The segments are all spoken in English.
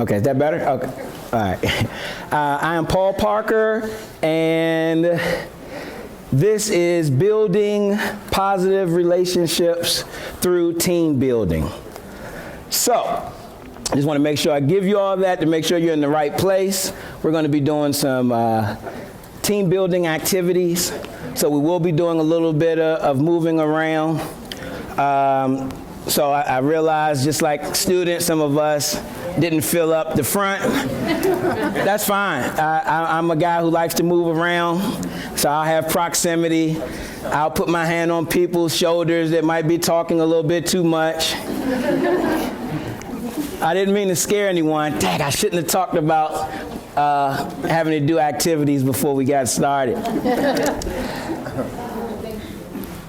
Okay, is that better? Okay, all right. I am Paul Parker, and this is building positive relationships through team building. So, I just want to make sure I give you all that to make sure you're in the right place. We're going to be doing some team building activities. So we will be doing a little bit of moving around. So I realized, just like students, some of us didn't fill up the front. That's fine. I'm a guy who likes to move around, so I'll have proximity. I'll put my hand on people's shoulders that might be talking a little bit too much. I didn't mean to scare anyone. Dang, I shouldn't have talked about having to do activities before we got started.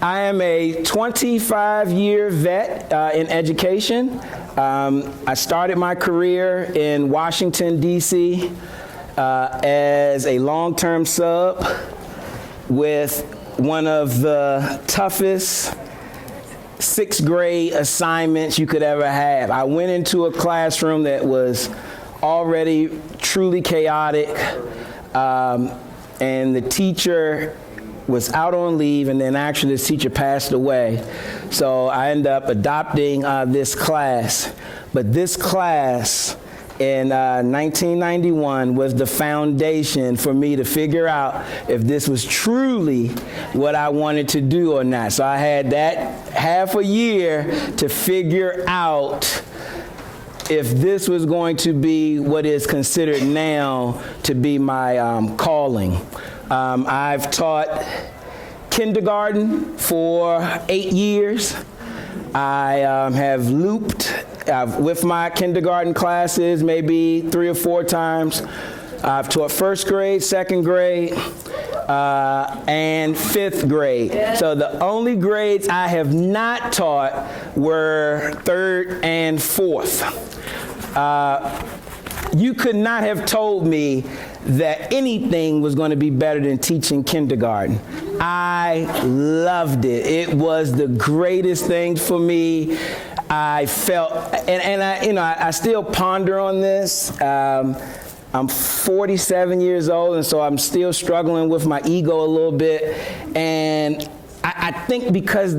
I am a 25-year vet in education. I started my career in Washington, D.C. As a long-term sub with one of the toughest sixth grade assignments you could ever have. I went into a classroom that was already truly chaotic, and the teacher was out on leave, and then actually this teacher passed away. So I ended up adopting this class. But this class in 1991 was the foundation for me to figure out if this was truly what I wanted to do or not. So I had that half a year to figure out if this was going to be what is considered now to be my calling. I've taught kindergarten for 8 years. I have looped with my kindergarten classes maybe 3 or 4 times. I've taught first grade, second grade, and 5th grade. So the only grades I have not taught were 3rd and 4th. You could not have told me that anything was going to be better than teaching kindergarten. I loved it. It was the greatest thing for me. I felt, and I still ponder on this. I'm 47 years old, and so I'm still struggling with my ego a little bit. And I think because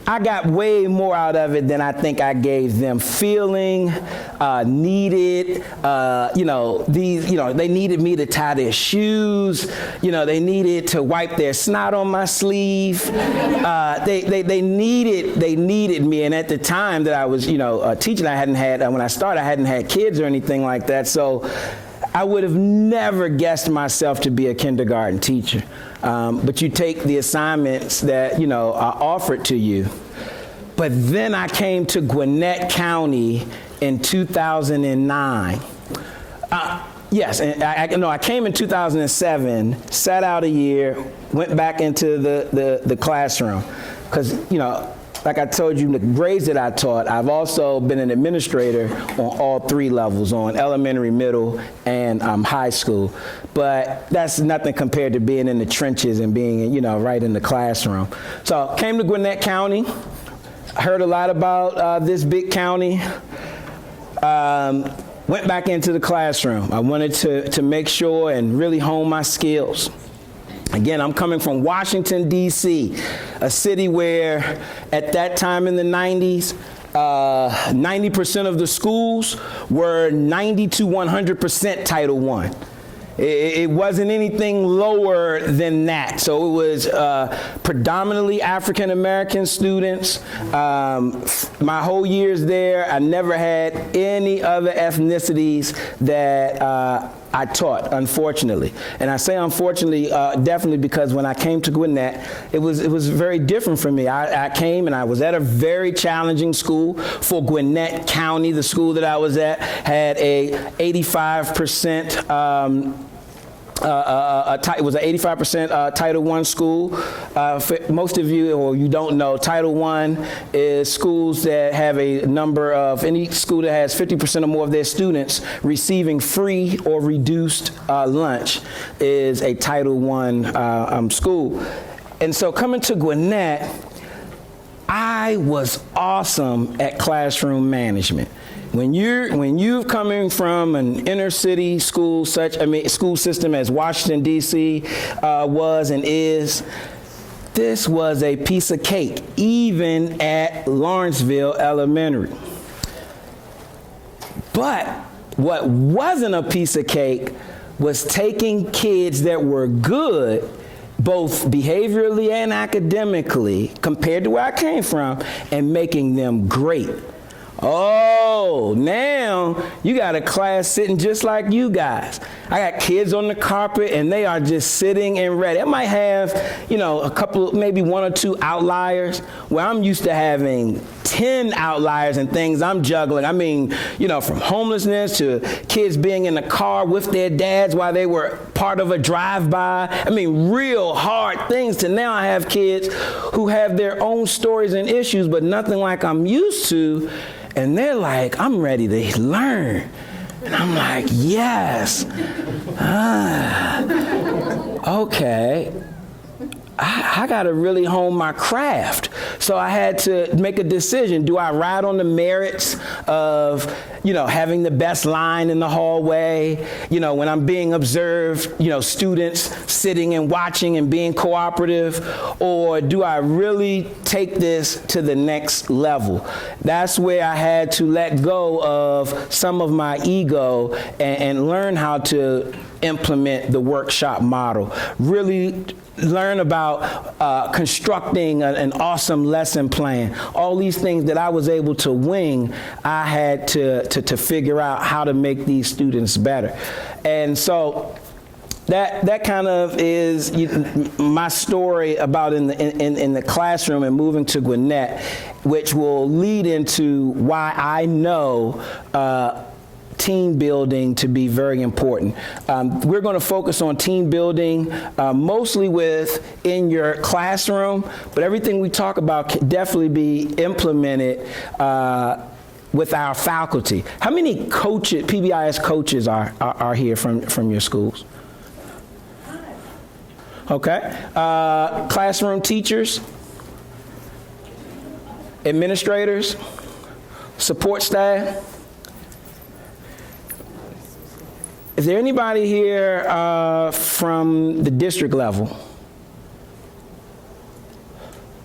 I got way more out of it than I think I gave them. Feeling, needed, they needed me to tie their shoes. They needed to wipe their snot on my sleeve. They needed me. And at the time that I was, teaching, when I started, I hadn't had kids or anything like that. So I would have never guessed myself to be a kindergarten teacher. But you take the assignments that, are offered to you. But then I came to Gwinnett County in 2009. Yes, and I came in 2007, sat out a year, went back into the classroom. Because, like I told you, the grades that I taught, I've also been an administrator on all 3 levels, on elementary, middle, and high school. But that's nothing compared to being in the trenches and being, right in the classroom. So I came to Gwinnett County, heard a lot about this big county, went back into the classroom. I wanted to make sure and really hone my skills. Again, I'm coming from Washington, D.C., a city where at that time in the 90s, 90% of the schools were 90 to 100% Title I. It wasn't anything lower than that. So it was predominantly African American students. My whole years there, I never had any other ethnicities that I taught, unfortunately. And I say unfortunately, definitely because when I came to Gwinnett, it was very different for me. I came and I was at a very challenging school for Gwinnett County. The school that I was at had a 85%, it was an 85% Title I school. For most of you, or you don't know, Title I is schools that have a number of, any school that has 50% or more of their students receiving free or reduced lunch is a Title I school. And so coming to Gwinnett, I I was awesome at classroom management. When you're coming from an inner city school school system as Washington D.C. Was and is, this was a piece of cake, even at Lawrenceville Elementary. But what wasn't a piece of cake was taking kids that were good, both behaviorally and academically, compared to where I came from, and making them great. Oh, now you got a class sitting just like you guys. I got kids on the carpet and they are just sitting and ready. I might have, a couple, maybe one or two outliers where I'm used to having 10 outliers and things I'm juggling. I mean, from homelessness to kids being in the car with their dads while they were part of a drive-by. I mean, real hard things, to now I have kids who have their own stories and issues, but nothing like I'm used to. And they're like, I'm ready to learn. And I'm like, yes. Okay. I got to really hone my craft. So I had to make a decision. Do I ride on the merits of, having the best line in the hallway, when I'm being observed, students sitting and watching and being cooperative, or do I really take this to the next level? That's where I had to let go of some of my ego and learn how to implement the workshop model. Really learn about constructing an awesome lesson plan. All these things that I was able to wing, I had to figure out how to make these students better. And so that kind of is my story about in the classroom and moving to Gwinnett, which will lead into why I know team building to be very important. We're going to focus on team building mostly in your classroom, but everything we talk about can definitely be implemented with our faculty. How many coaches, PBIS coaches are here from your schools? Okay. Classroom teachers, administrators, support staff. Is there anybody here from the district level?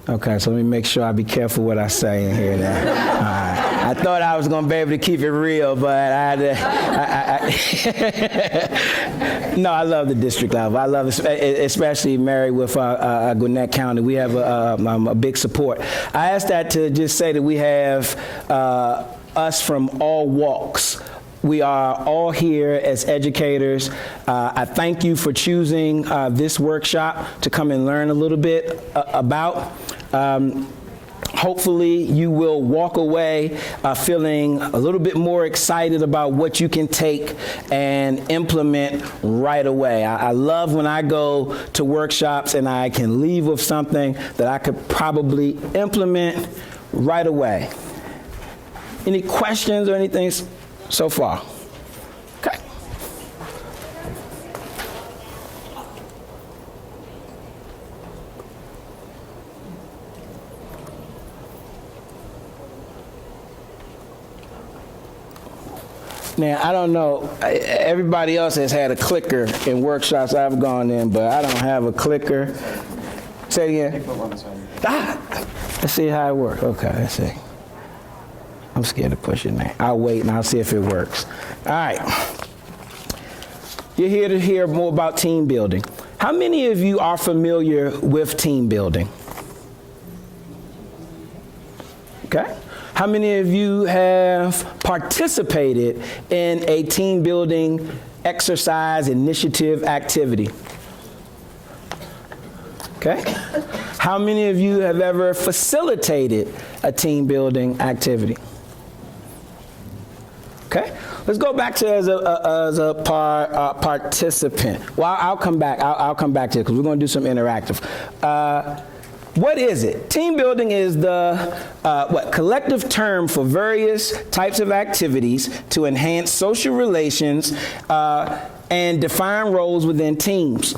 Okay, so let me make sure I be careful what I say in here now. All right. I thought I was going to be able to keep it real, but I no, I love the district level. I love it, especially married with Gwinnett County. We have a big support. I asked that to just say that we have us from all walks. We are all here as educators. I thank you for choosing this workshop to come and learn a little bit about. Hopefully you will walk away feeling a little bit more excited about what you can take and implement right away. I love when I go to workshops and I can leave with something that I could probably implement right away. Any questions or anything so far? Okay. Now, I don't know, everybody else has had a clicker in workshops I've gone in, but I don't have a clicker. Say it again. Let's see how it works. Okay, let's see. I'm scared to push it now. I'll wait and I'll see if it works. All right. You're here to hear more about team building. How many of you are familiar with team building? Okay. How many of you have participated in a team building exercise, initiative, activity? Okay. How many of you have ever facilitated a team building activity? Okay. Let's go back to as a participant. Well, I'll come back. I'll come back to it because we're going to do some interactive. What is it? Team building is the collective term for various types of activities to enhance social relations and define roles within teams,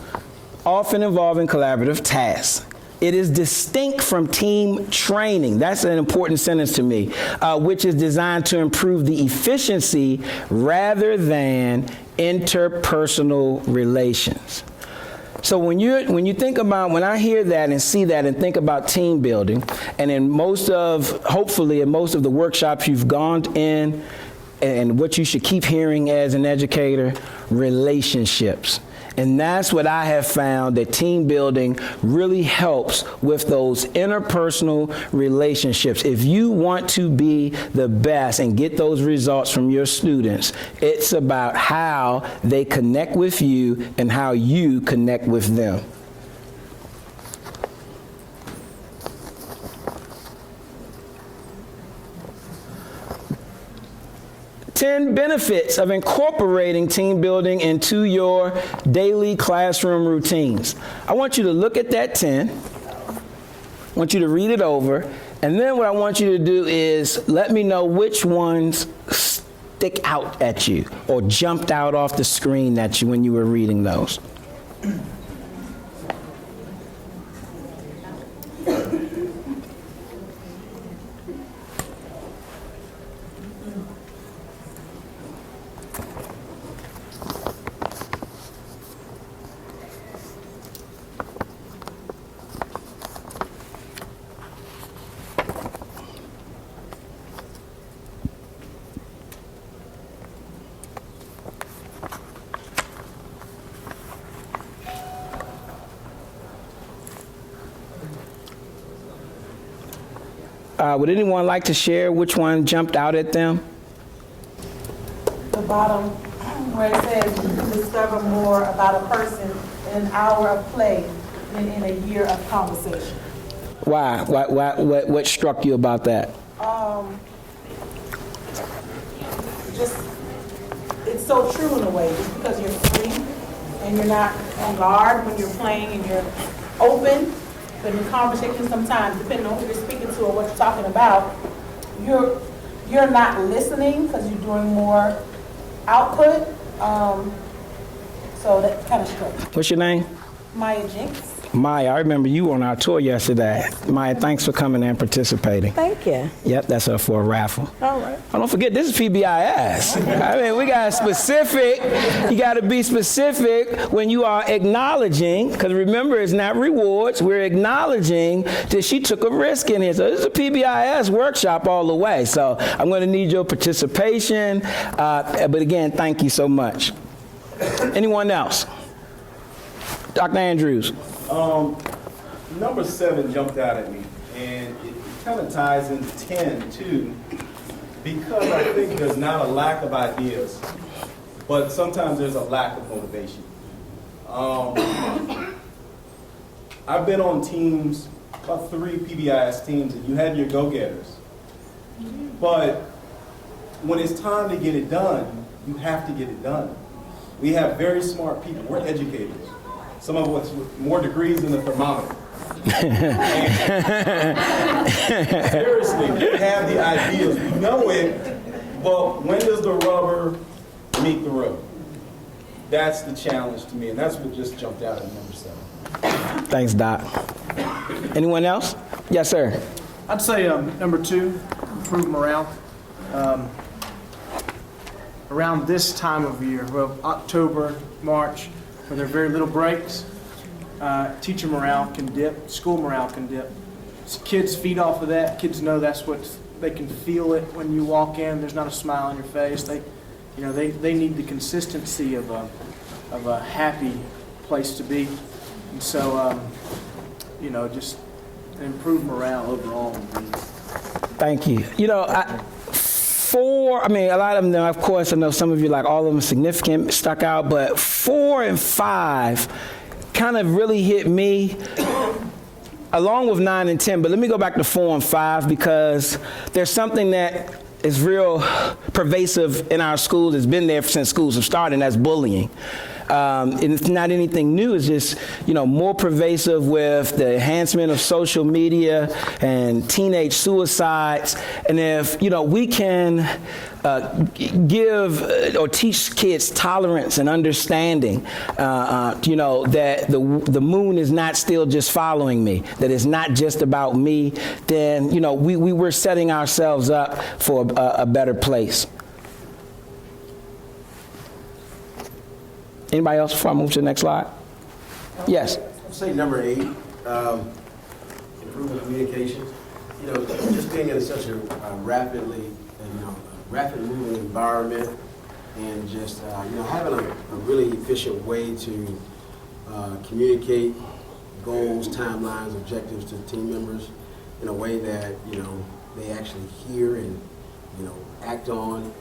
often involving collaborative tasks. It is distinct from team training. That's an important sentence to me, which is designed to improve the efficiency rather than interpersonal relations. So when you think about, when I hear that and see that and think about team building, and hopefully in most of the workshops you've gone in, and what you should keep hearing as an educator, relationships. And that's what I have found, that team building really helps with those interpersonal relationships. If you want to be the best and get those results from your students, it's about how they connect with you and how you connect with them. Ten benefits of incorporating team building into your daily classroom routines. I want you to look at that 10. I want you to read it over. And then what I want you to do is let me know which ones stick out at you or jumped out off the screen at you when you were reading those. Would anyone like to share which one jumped out at them? The bottom, where it says you can discover more about a person in an hour of play than in a year of conversation. Why? What struck you about that? Just, it's so true in a way, just because you're free and you're not on guard when you're playing and you're open. But in conversation sometimes, depending on who you're speaking to or what you're talking about, you're not listening because you're doing more output. So that kind of struck me. What's your name? Maya Jinks. Maya, I remember you on our tour yesterday. Maya, thanks for coming and participating. Thank you. Yep, that's up for a raffle. All right. Oh, don't forget, this is PBIS. I mean, we got specific. You got to be specific when you are acknowledging, because remember, it's not rewards. We're acknowledging that she took a risk in here. So this is a PBIS workshop all the way. So I'm going to need your participation. But again, thank you so much. Anyone else? Dr. Andrews. Number 7 jumped out at me, and it kind of ties into 10 too, because I think there's not a lack of ideas, but sometimes there's a lack of motivation. I've been on teams, about 3 PBIS teams, and you had your go-getters, but when it's time to get it done, you have to get it done. We have very smart people. We're educators. Some of us with more degrees than the thermometer. Seriously, we have the ideas, we know it, but when does the rubber meet the road? That's the challenge to me, and that's what just jumped out at number 7. Thanks, Doc. Anyone else? Yes, sir. I'd say number 2, improve morale. Around this time of year, well, October, March, where there are very little breaks, teacher morale can dip, school morale can dip. Kids feed off of that. Kids know that's what they can feel it when you walk in. There's not a smile on your face. They need the consistency of a happy place to be, and so just improve morale overall. Thank you. A lot of them, of course, I know some of you, like all of them significant, stuck out, but 4 and 5 kind of really hit me, along with 9 and 10, but let me go back to 4 and 5 because there's something that is real pervasive in our schools. It's been there since schools have started, and that's bullying. and it's not anything new. It's just, more pervasive with the enhancement of social media and teenage suicides. And if, we can give or teach kids tolerance and understanding, that the moon is not still just following me, that it's not just about me, then, we were setting ourselves up for a better place. Anybody else before I move to the next slide? Yes. I'll say number 8, improving communication. Just being in such a rapidly moving environment, and just having a really efficient way to communicate goals, timelines, objectives to team members in a way that they actually hear and act on.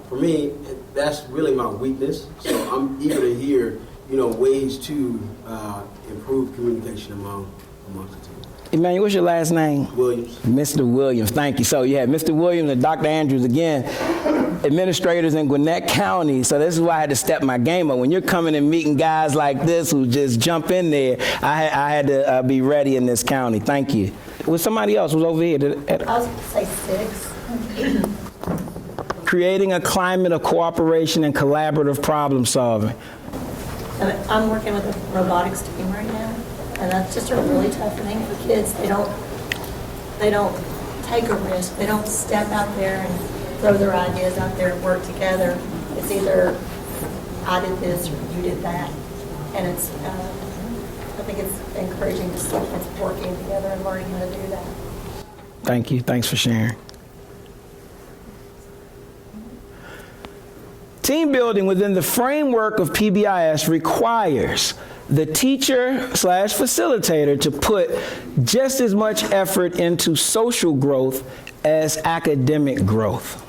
For me, that's really my weakness. So I'm eager to hear ways to improve communication amongst the team. Emmanuel, what's your last name? Williams. Mr. Williams, thank you. So, Mr. Williams and Dr. Andrews, again, administrators in Gwinnett County. So this is why I had to step my game up. When you're coming and meeting guys like this who just jump in there, I had to be ready in this county. Thank you. Was somebody else was over here? I was going to say 6. Creating a climate of cooperation and collaborative problem solving. And I'm working with a robotics team right now, and that's just a really tough thing for kids. They don't take a risk. They don't step out there and throw their ideas out there and work together. It's either I did this or you did that, and it's I think it's encouraging to see kids working together and learning how to do that. Thank you. Thanks for sharing. Team building within the framework of PBIS requires the teacher/facilitator to put just as much effort into social growth as academic growth.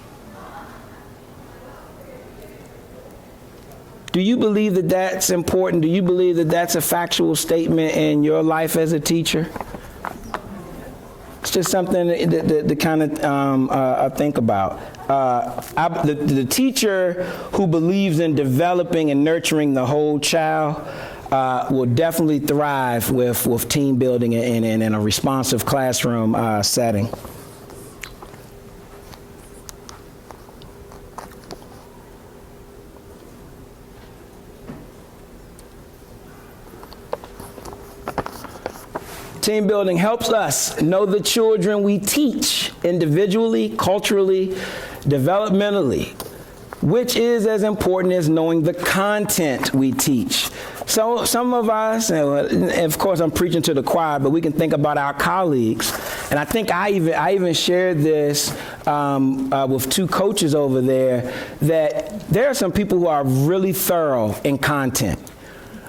Do you believe that that's important? Do you believe that that's a factual statement in your life as a teacher? It's just something to kind of think about. The teacher who believes in developing and nurturing the whole child will definitely thrive with team building and in a responsive classroom setting. Team building helps us know the children we teach individually, culturally, developmentally, which is as important as knowing the content we teach. So some of us, and of course I'm preaching to the choir, but we can think about our colleagues. And I think I even shared this with 2 coaches over there, that there are some people who are really thorough in content.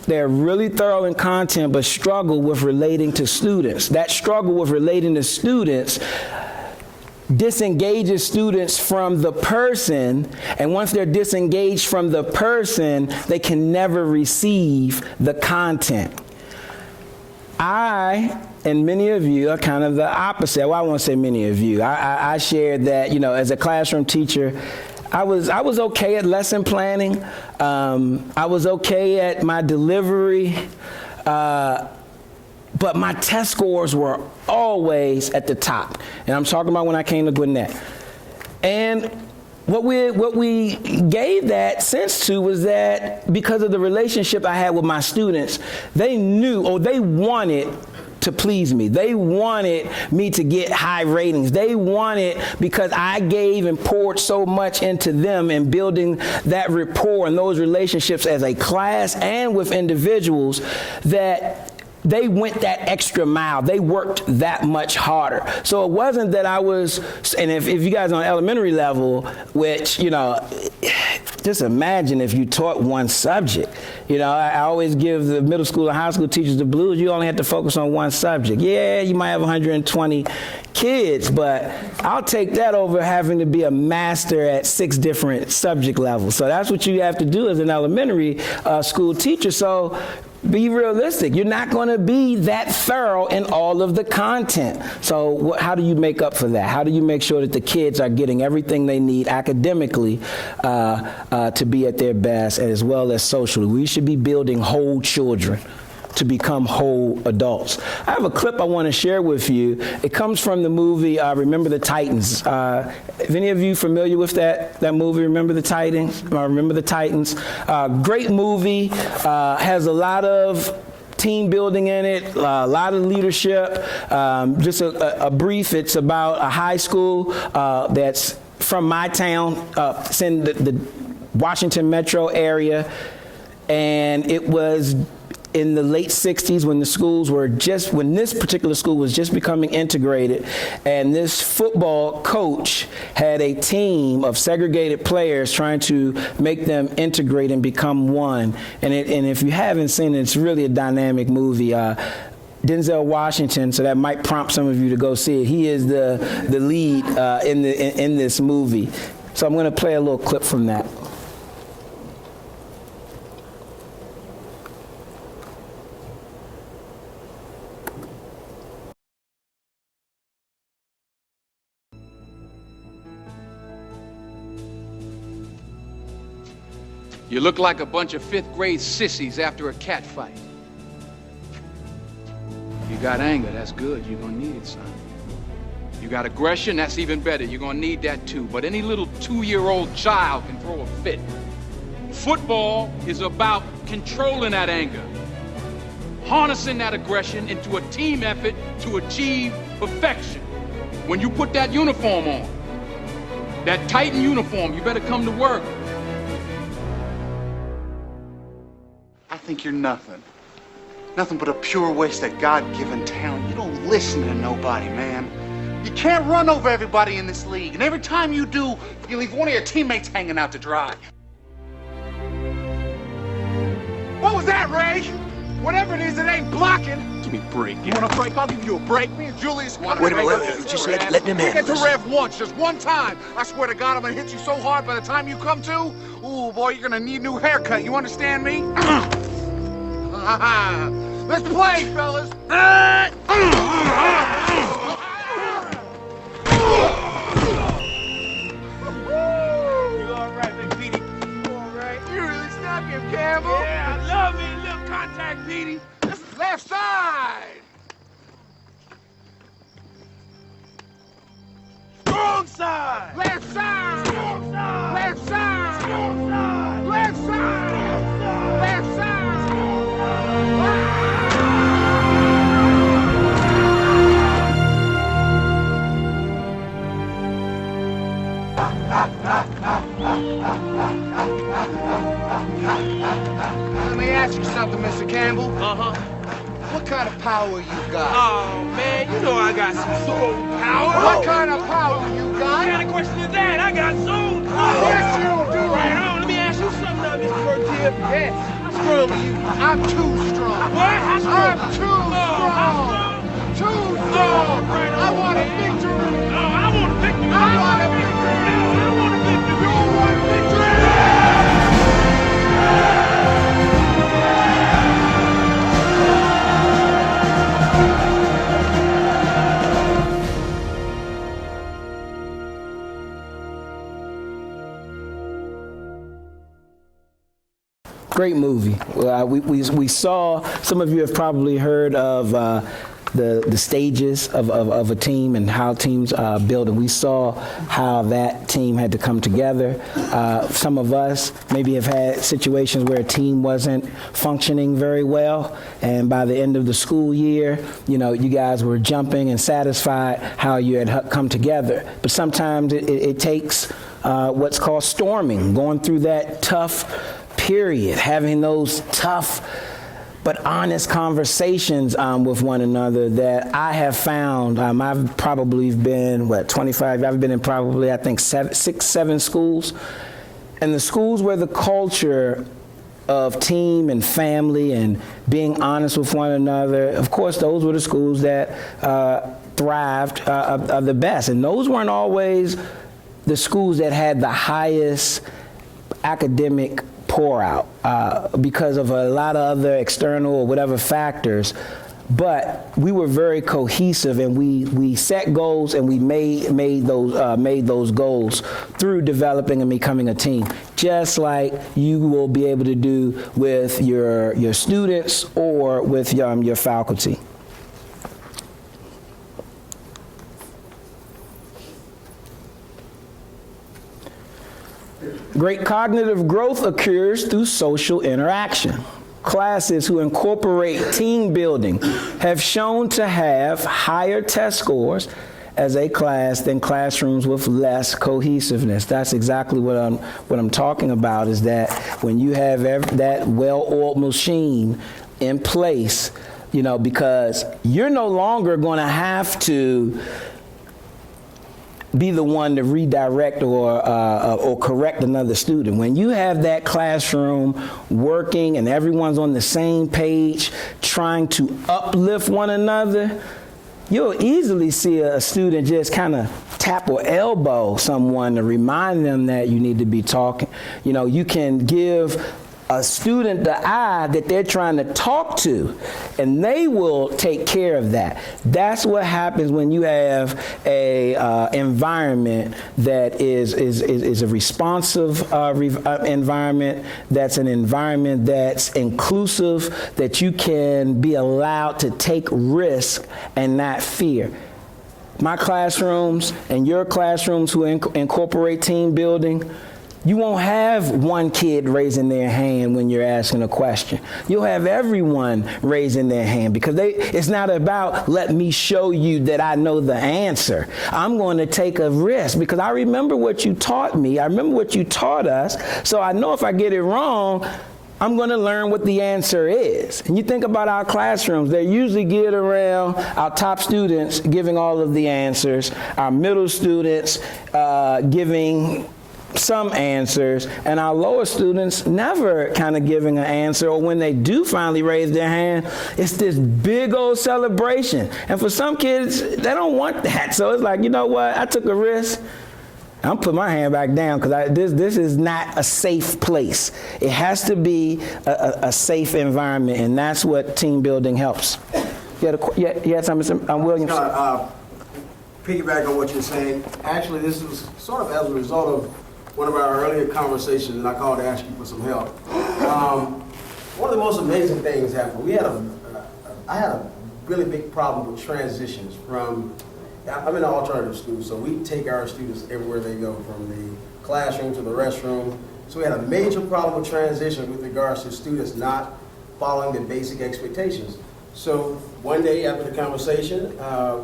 They're really thorough in content, but struggle with relating to students. That struggle with relating to students disengages students from the person, and once they're disengaged from the person, they can never receive the content. I and many of you are kind of the opposite. Well, I won't say many of you. I shared that, as a classroom teacher, I was okay at lesson planning. I was okay at my delivery, but my test scores were always at the top. And I'm talking about when I came to Gwinnett. And what we gave that sense to was that because of the relationship I had with my students, they knew, or they wanted to please me. They wanted me to get high ratings. They wanted, because I gave and poured so much into them and building that rapport and those relationships as a class and with individuals, that they went that extra mile. They worked that much harder. So it wasn't that I was, and if you guys on elementary level, which, just imagine if you taught one subject. I always give the middle school and high school teachers the blues. You only have to focus on one subject. Yeah, you might have 120 kids, but I'll take that over having to be a master at 6 different subject levels. So that's what you have to do as an elementary school teacher. So be realistic. You're not going to be that thorough in all of the content. So how do you make up for that? How do you make sure that the kids are getting everything they need academically to be at their best, as well as socially? We should be building whole children to become whole adults. I have a clip I want to share with you. It comes from the movie Remember the Titans. If any of you familiar with that movie, Remember the Titans? Remember the Titans. Great movie. Has a lot of team building in it, a lot of leadership. Just a brief, it's about a high school that's from my town. It's in the Washington metro area. And it was in the late 60s when this particular school was just becoming integrated, and this football coach had a team of segregated players trying to make them integrate and become one. And if you haven't seen it, it's really a dynamic movie. Denzel Washington, so that might prompt some of you to go see it. He is the lead in this movie. So I'm going to play a little clip from that. You look like a bunch of fifth-grade sissies after a cat fight. You got anger, that's good. You're gonna need it, son. You got aggression, that's even better. You're gonna need that too. But any little 2-year-old child can throw a fit. Football is about controlling that anger, harnessing that aggression into a team effort to achieve perfection. When you put that uniform on, that Titan uniform, you better come to work. I think you're nothing. Nothing but a pure waste of God-given talent. You don't listen to nobody, man. You can't run over everybody in this league. And every time you do, you leave one of your teammates hanging out to dry. What was that, Ray? Whatever it is, it ain't blocking. Give me a break. You want a break? I'll give you a break. Me and Julius want Wait a minute, just let them handle Get to this. Rev once, just one time. I swear to God, I'm gonna hit you so hard by the time you come to, ooh, boy, you're gonna need a new haircut. You understand me? Let's play, fellas. You all right, Big Petey? You all right? You really stuck him, Campbell. Yeah, I love me. Little contact, Petey. This is left side. Strong side. Left side. Strong side. Left side. Strong side. Left side. Left side. Let me ask you something, Mr. Campbell. What kind of power you got? Oh, man, you know I got some soul power. What kind of power you got? What kind of question is that? I got soul power. Yes, you do. Right on. Let me ask you something now, Mr. Bertier. Yes. How strong are you? I'm too strong. What? How strong? I'm too strong. Too strong. Right on. I want a victory. Oh, I want a victory. I want a victory. I want a victory. You want victory? Great movie. We saw, some of you have probably heard of the stages of a team and how teams build, and we saw how that team had to come together. Some of us maybe have had situations where a team wasn't functioning very well, and by the end of the school year, you guys were jumping and satisfied how you had come together. But sometimes it takes what's called storming, going through that tough period, having those tough but honest conversations with one another that I have found. I've probably been, 25? I've been in probably, I think, 6-7 schools. And the schools where the culture of team and family and being honest with one another, of course, those were the schools that thrived the best. And those weren't always the schools that had the highest academic pour out because of a lot of other external or whatever factors. But we were very cohesive, and we set goals, and we made those goals through developing and becoming a team, just like you will be able to do with your students or with your faculty. Great cognitive growth occurs through social interaction. Classes who incorporate team building have shown to have higher test scores as a class than classrooms with less cohesiveness. That's exactly what I'm talking about, is that when you have that well-oiled machine in place, because you're no longer going to have to be the one to redirect or correct another student. When you have that classroom working and everyone's on the same page trying to uplift one another, you'll easily see a student just kind of tap or elbow someone to remind them that you need to be talking. You can give a student the eye that they're trying to talk to, and they will take care of that. That's what happens when you have a environment that is a responsive environment, that's an environment that's inclusive, that you can be allowed to take risk and not fear. My classrooms and your classrooms who incorporate team building, you won't have one kid raising their hand when you're asking a question. You'll have everyone raising their hand, because it's not about let me show you that I know the answer. I'm going to take a risk because I remember what you taught me. I remember what you taught us. So I know if I get it wrong, I'm going to learn what the answer is. And you think about our classrooms, they're usually geared around our top students giving all of the answers, our middle students giving some answers, and our lower students never kind of giving an answer, or when they do finally raise their hand, it's this big old celebration. And for some kids, they don't want that. So it's like, you know what, I took a risk. I'm putting my hand back down because this is not a safe place. It has to be a safe environment, and that's what team building helps. You had something, Williams? Piggyback on what you're saying. Actually, this was sort of as a result of one of our earlier conversations, and I called to ask you for some help. One of the most amazing things happened. I had a really big problem with transitions I'm in an alternative school, so we take our students everywhere they go, from the classroom to the restroom. So we had a major problem with transition with regards to students not following the basic expectations. So one day after the conversation,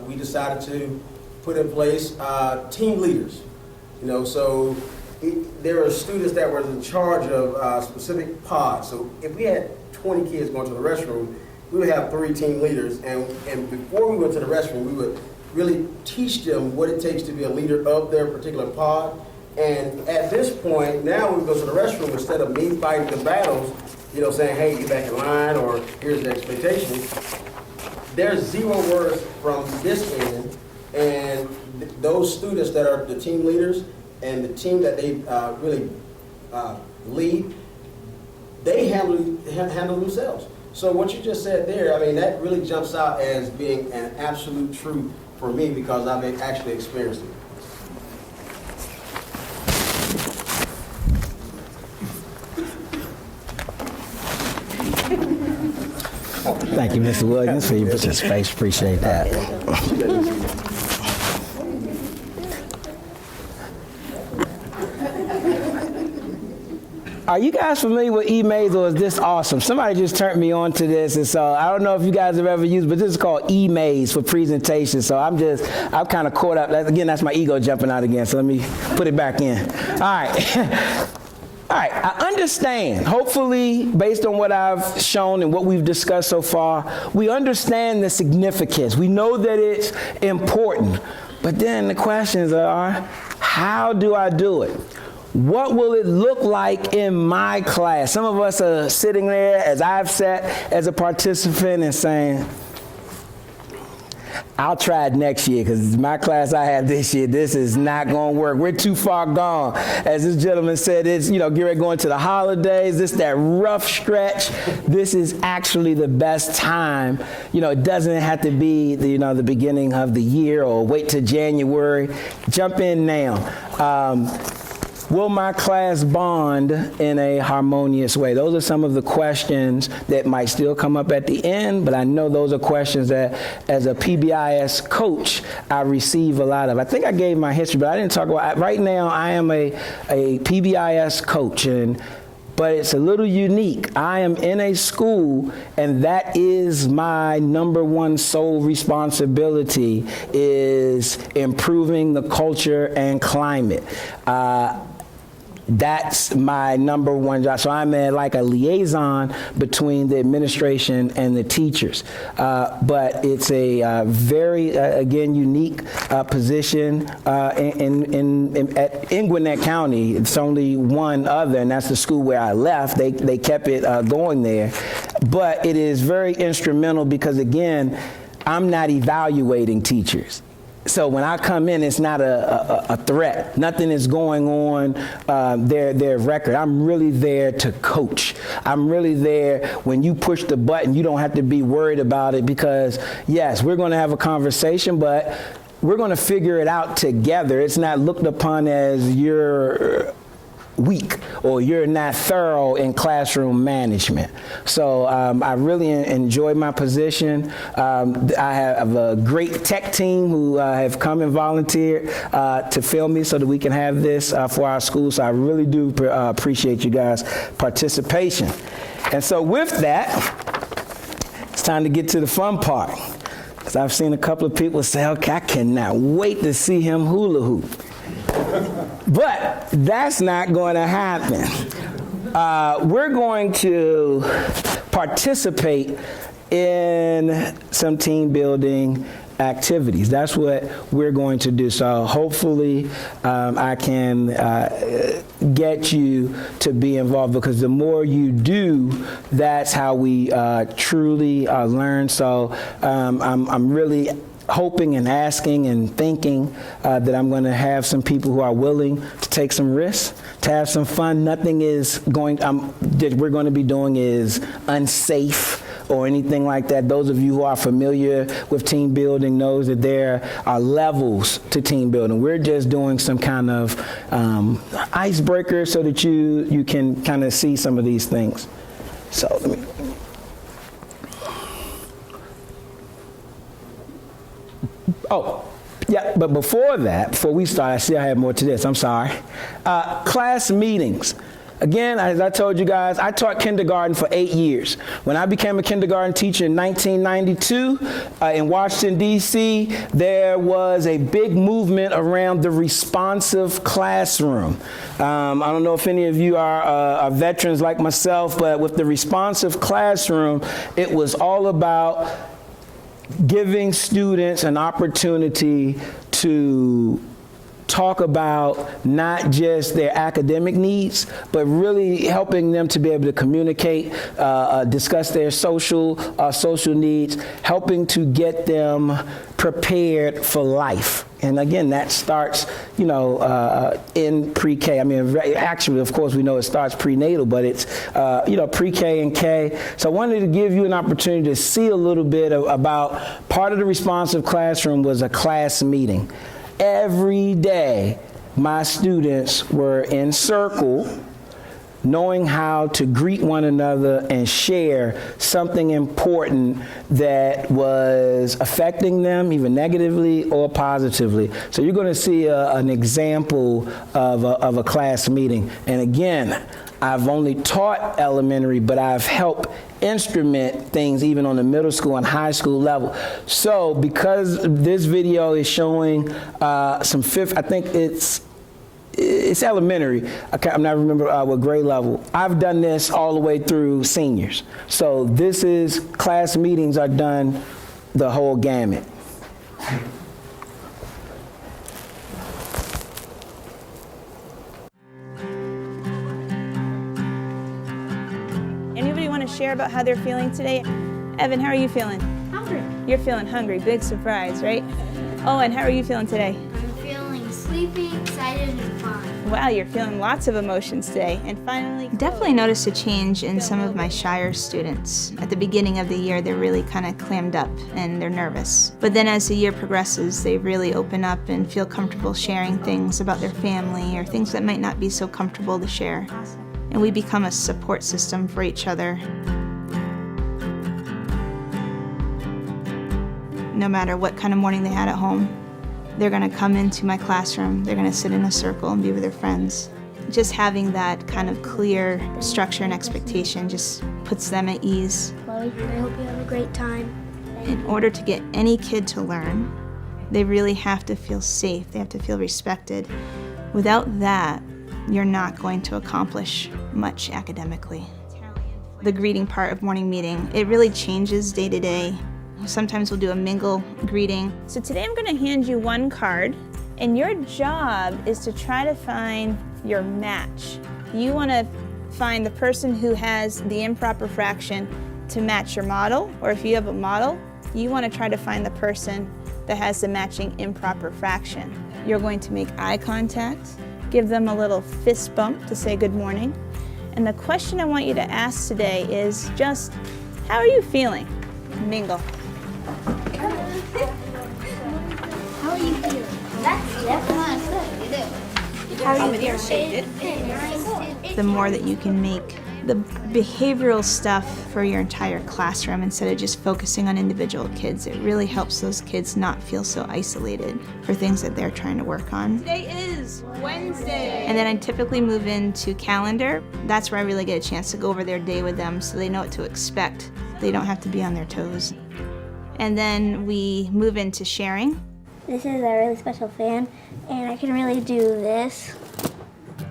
we decided to put in place team leaders. So there are students that were in charge of specific pods. So if we had 20 kids going to the restroom, we would have 3 team leaders. And before we went to the restroom, we would really teach them what it takes to be a leader of their particular pod. And at this point, now when we go to the restroom, instead of me fighting the battles, saying, hey, get back in line, or here's the expectation, there's 0 words from this end. And those students that are the team leaders and the team that they really lead, they handle themselves. So what you just said there, that really jumps out as being an absolute truth for me, because I've actually experienced it. Thank you, Mr. Williams, for your participation. Appreciate that. Are you guys familiar with eMaze, or is this awesome? Somebody just turned me on to this, and so I don't know if you guys have ever used, but this is called eMaze for presentation. So I'm kind of caught up. Again, that's my ego jumping out again, so let me put it back in. All right. All right, I understand. Hopefully, based on what I've shown and what we've discussed so far, we understand the significance. We know that it's important. But then the questions are, how do I do it? What will it look like in my class? Some of us are sitting there, as I've sat as a participant, and saying, I'll try it next year because my class I have this year, this is not going to work. We're too far gone. As this gentleman said, it's, get ready going to the holidays. This that rough stretch. This is actually the best time. It doesn't have to be the beginning of the year or wait till January. Jump in now. Will my class bond in a harmonious way? Those are some of the questions that might still come up at the end, but I know those are questions that, as a PBIS coach, I receive a lot of. I think I gave my history, but I didn't talk about. Right now, I am a PBIS coach, but it's a little unique. I am in a school, and that is my number one sole responsibility, is improving the culture and climate. That's my number one job. So I'm like a liaison between the administration and the teachers. But it's a very, again, unique position at Gwinnett County. It's only one other, and that's the school where I left. They kept it going there. But it is very instrumental because, again, I'm not evaluating teachers. So when I come in, it's not a threat. Nothing is going on their record. I'm really there to coach. I'm really there when you push the button, you don't have to be worried about it because, yes, we're going to have a conversation, but we're going to figure it out together. It's not looked upon as you're weak or you're not thorough in classroom management. So I really enjoy my position. I have a great tech team who have come and volunteered to film me so that we can have this for our school. So I really do appreciate you guys' participation. And so with that, it's time to get to the fun part. Because I've seen a couple of people say, okay, I cannot wait to see him hula hoop. But that's not going to happen. We're going to participate in some team building activities. That's what we're going to do. So hopefully I can get you to be involved, because the more you do, that's how we truly learn. So I'm really hoping and asking and thinking that I'm going to have some people who are willing to take some risks, to have some fun. Nothing is going that we're going to be doing is unsafe or anything like that. Those of you who are familiar with team building knows that there are levels to team building. We're just doing some kind of icebreaker so that you can kind of see some of these things. So let me. Oh, yeah, but before we start, I still have more to this, I'm sorry. Class meetings. Again, as I told you guys, I taught kindergarten for 8 years. When I became a kindergarten teacher in 1992 in Washington, D.C., there was a big movement around the responsive classroom. I don't know if any of you are veterans like myself, but with the responsive classroom, it was all about giving students an opportunity to talk about not just their academic needs, but really helping them to be able to communicate, discuss their social needs, helping to get them prepared for life. And again, that starts, in pre-K. I mean, actually, of course, we know it starts prenatal, but it's, pre-K and K. So I wanted to give you an opportunity to see a little bit about part of the responsive classroom was a class meeting. Every day, my students were in circle, knowing how to greet one another and share something important that was affecting them, either negatively or positively. So you're going to see an example of a class meeting. And again, I've only taught elementary, but I've helped instrument things even on the middle school and high school level. So because this video is showing some fifth, I think it's elementary. I'm not remember what grade level. I've done this all the way through seniors. So this is class meetings are done the whole gamut. Anybody want to share about how they're feeling today? Evan, how are you feeling? Hungry. You're feeling hungry, big surprise, right? Owen, how are you feeling today? I'm feeling sleepy, excited, and fun. Wow, you're feeling lots of emotions today. And finally, definitely noticed a change in some of my shyer students. At the beginning of the year, they're really kind of clammed up and they're nervous. But then as the year progresses, they really open up and feel comfortable sharing things about their family or things that might not be so comfortable to share. And we become a support system for each other. No matter what kind of morning they had at home, they're going to come into my classroom, they're going to sit in a circle and be with their friends. Just having that kind of clear structure and expectation just puts them at ease. Chloe, I hope you have a great time. In order to get any kid to learn, they really have to feel safe, they have to feel respected. Without that, you're not going to accomplish much academically. The greeting part of morning meeting, it really changes day to day. Sometimes we'll do a mingle greeting. So today I'm going to hand you one card, and your job is to try to find your match. You want to find the person who has the improper fraction to match your model, or if you have a model, you want to try to find the person that has the matching improper fraction. You're going to make eye contact, give them a little fist bump to say good morning, and the question I want you to ask today is just, how are you feeling? Mingle. How are you feeling? That's How are you feeling? The more that you can make the behavioral stuff for your entire classroom instead of just focusing on individual kids, it really helps those kids not feel so isolated for things that they're trying to work on. Today is Wednesday. And then I typically move into calendar. That's where I really get a chance to go over their day with them so they know what to expect. They don't have to be on their toes. And then we move into sharing. This is a really special fan, and I can really do this.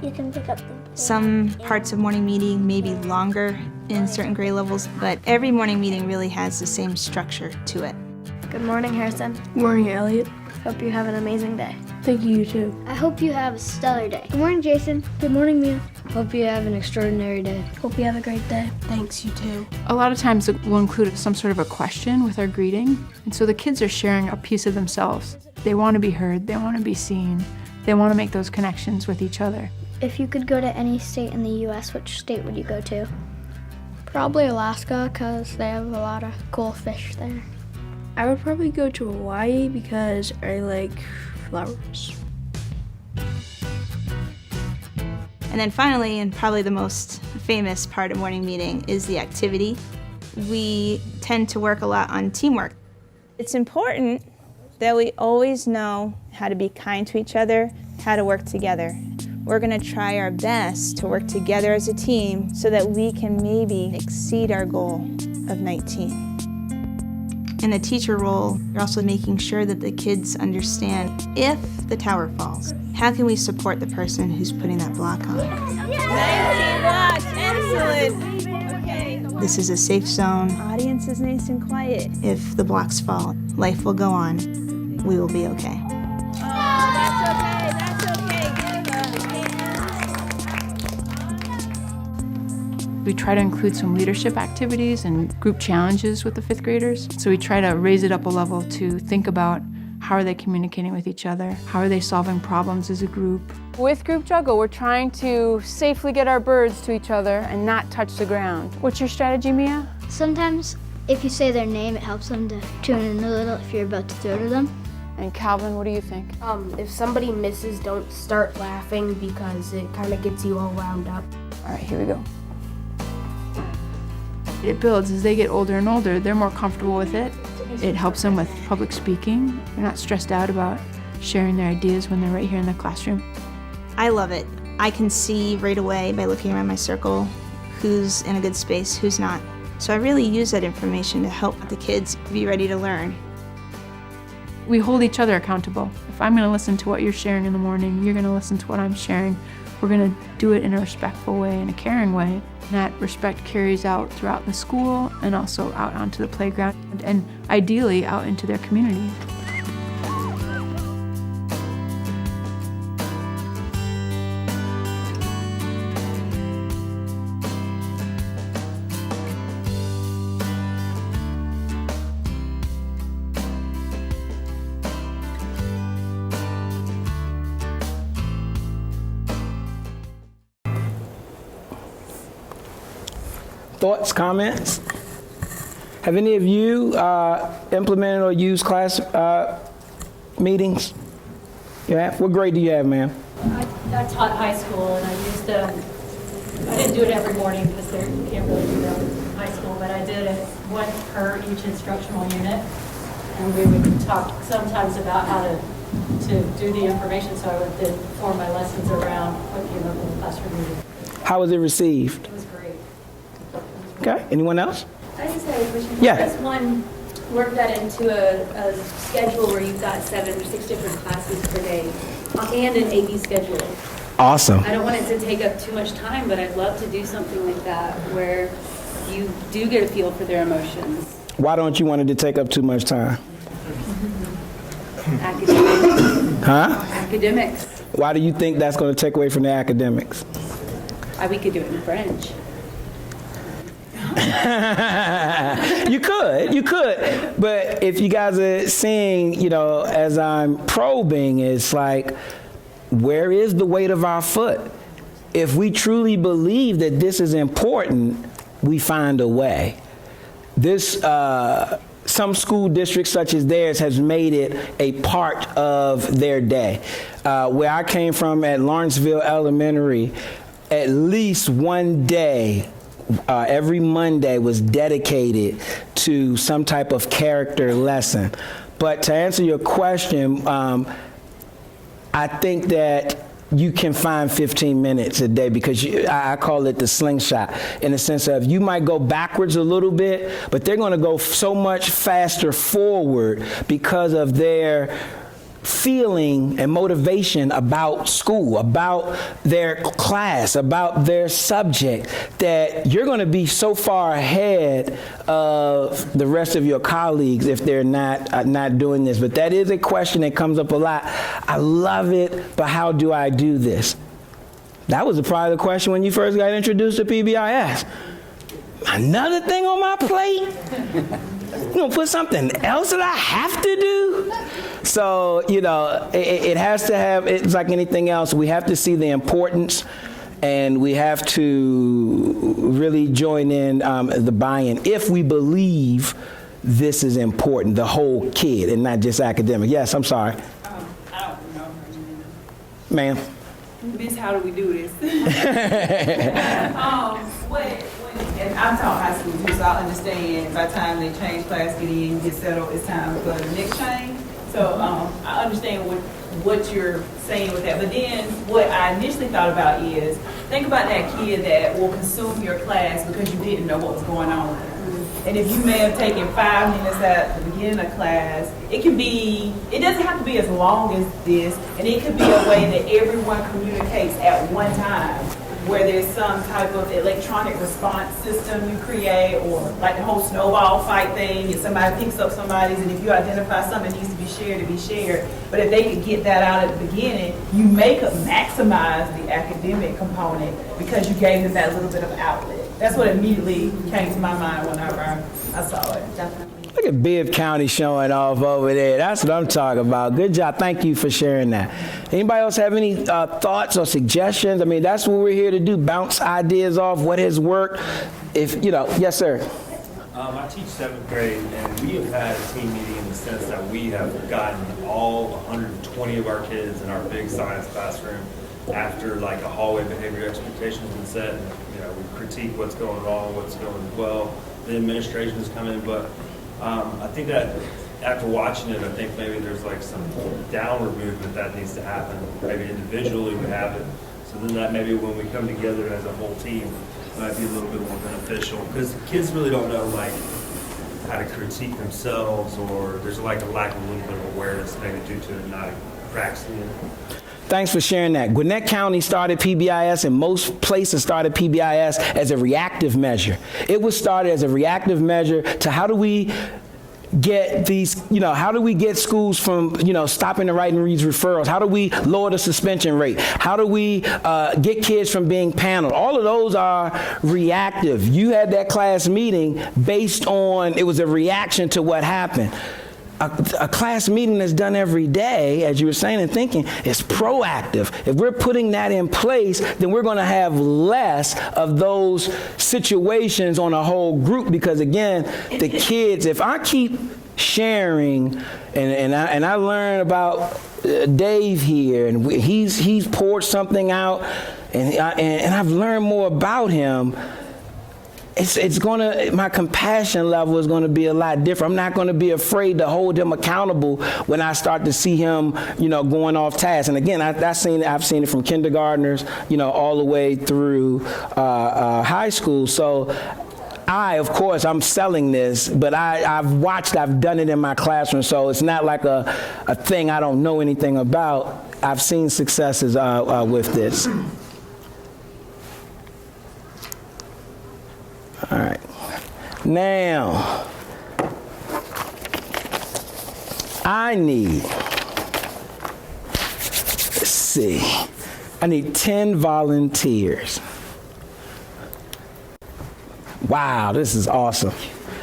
You can pick up the... Some parts of morning meeting may be longer in certain grade levels, but every morning meeting really has the same structure to it. Good morning, Harrison. Good morning, Elliot. Hope you have an amazing day. Thank you, you too. I hope you have a stellar day. Good morning, Jason. Good morning, Mia. Hope you have an extraordinary day. Hope you have a great day. Thanks, you too. A lot of times we'll include some sort of a question with our greeting, and so the kids are sharing a piece of themselves. They want to be heard, they want to be seen, they want to make those connections with each other. If you could go to any state in the U.S., which state would you go to? Probably Alaska, because they have a lot of cool fish there. I would probably go to Hawaii because I like flowers. And then finally, and probably the most famous part of morning meeting, is the activity. We tend to work a lot on teamwork. It's important that we always know how to be kind to each other, how to work together. We're going to try our best to work together as a team so that we can maybe exceed our goal of 19. In the teacher role, you're also making sure that the kids understand if the tower falls, how can we support the person who's putting that block on? 19 blocks, excellent. Okay. This is a safe zone. Audience is nice and quiet. If the blocks fall, life will go on. We will be okay. Oh, that's okay, that's okay. We try to include some leadership activities and group challenges with the fifth graders. So we try to raise it up a level to think about how are they communicating with each other? How are they solving problems as a group? With Group Juggle, we're trying to safely get our birds to each other and not touch the ground. What's your strategy, Mia? Sometimes, if you say their name, it helps them to tune in a little if you're about to throw to them. And Calvin, what do you think? If somebody misses, don't start laughing because it kind of gets you all wound up. All right, here we go. It builds as they get older and older. They're more comfortable with it. It helps them with public speaking. They're not stressed out about sharing their ideas when they're right here in the classroom. I love it. I can see right away by looking around my circle who's in a good space, who's not. So I really use that information to help the kids be ready to learn. We hold each other accountable. If I'm going to listen to what you're sharing in the morning, you're going to listen to what I'm sharing. We're going to do it in a respectful way, in a caring way. And that respect carries out throughout the school and also out onto the playground and ideally out into their community. thoughts, comments? Have any of you implemented or used class meetings? Yeah. What grade do you have, ma'am? I taught high school, and I used I didn't do it every morning because you can't really do that in high school, but I did it once per each instructional unit. And we would talk sometimes about how to do the information, so I would then form my lessons around what came up in the classroom meeting. How was it received? It was great. Okay. Anyone else? I just have a question. Yeah. Does one work that into a schedule where you've got 7 or 6 different classes per day and an AP schedule? Awesome. I don't want it to take up too much time, but I'd love to do something like that where you do get a feel for their emotions. Why don't you want it to take up too much time? Academics. Huh? Academics. Why do you think that's going to take away from the academics? We could do it in French. You could. But if you guys are seeing, as I'm probing, it's like, where is the weight of our foot? If we truly believe that this is important, we find a way. Some school districts such as theirs has made it a part of their day. Where I came from at Lawrenceville Elementary, at least one day, every Monday was dedicated to some type of character lesson. But to answer your question, I think that you can find 15 minutes a day because I call it the slingshot, in the sense of you might go backwards a little bit, but they're going to go so much faster forward because of their feeling and motivation about school, about their class, about their subject, that you're going to be so far ahead of the rest of your colleagues if they're not doing this. But that is a question that comes up a lot. I love it, but how do I do this? That was probably the question when you first got introduced to PBIS. Another thing on my plate? You gonna put something else that I have to do? So, it has to have, it's like anything else, we have to see the importance, and we have to really join in the buy-in if we believe this is important, the whole kid, and not just academic. Yes, I'm sorry. I don't know. Ma'am. Miss, how do we do this? And I'm taught high school too, so I understand by the time they change class, get in, get settled, it's time for the next change. So I understand what you're saying with that. But then what I initially thought about is, think about that kid that will consume your class because you didn't know what was going on. And if you may have taken 5 minutes at the beginning of class, it doesn't have to be as long as this, and it could be a way that everyone communicates at one time, where there's some type of electronic response system you create, or like the whole snowball fight thing, if somebody picks up somebody's, and if you identify something that needs to be shared, to be shared. But if they could get that out at the beginning, you could maximize the academic component because you gave them that little bit of outlet. That's what immediately came to my mind whenever I saw it. Definitely. Look at Bibb County showing off over there. That's what I'm talking about. Good job. Thank you for sharing that. Anybody else have any thoughts or suggestions? I mean, that's what we're here to do, bounce ideas off, what has worked. Yes, sir. I teach 7th grade, and we have had a team meeting in the sense that we have gotten all 120 of our kids in our big science classroom after like a hallway behavior expectation has been set. And, we critique what's going wrong, what's going well. The administration has come in, but I think that after watching it, I think maybe there's like some downward movement that needs to happen. Maybe individually we have it, so then that maybe when we come together as a whole team, it might be a little bit more beneficial, because kids really don't know like how to critique themselves, or there's like a lack of a little bit of awareness maybe due to not practicing it. Thanks for sharing that. Gwinnett County started PBIS, and most places started PBIS as a reactive measure. It was started as a reactive measure to how do we get these, how do we get schools from, stopping the write and reads referrals? How do we lower the suspension rate? How do we get kids from being paneled? All of those are reactive. You had that class meeting based on, it was a reaction to what happened. a class meeting that's done every day, as you were saying and thinking, is proactive. If we're putting that in place, then we're going to have less of those situations on a whole group, because again, the kids, if I keep sharing, and I learn about Dave here, and he's poured something out, and I've learned more about him. It's gonna, my compassion level is gonna be a lot different. I'm not gonna be afraid to hold him accountable when I start to see him, going off task. And again, I've seen it from kindergartners, all the way through high school. So of course, I'm selling this, but I've done it in my classroom. So it's not like a thing I don't know anything about. I've seen successes with this. All right. Now, I need 10 volunteers. Wow, this is awesome.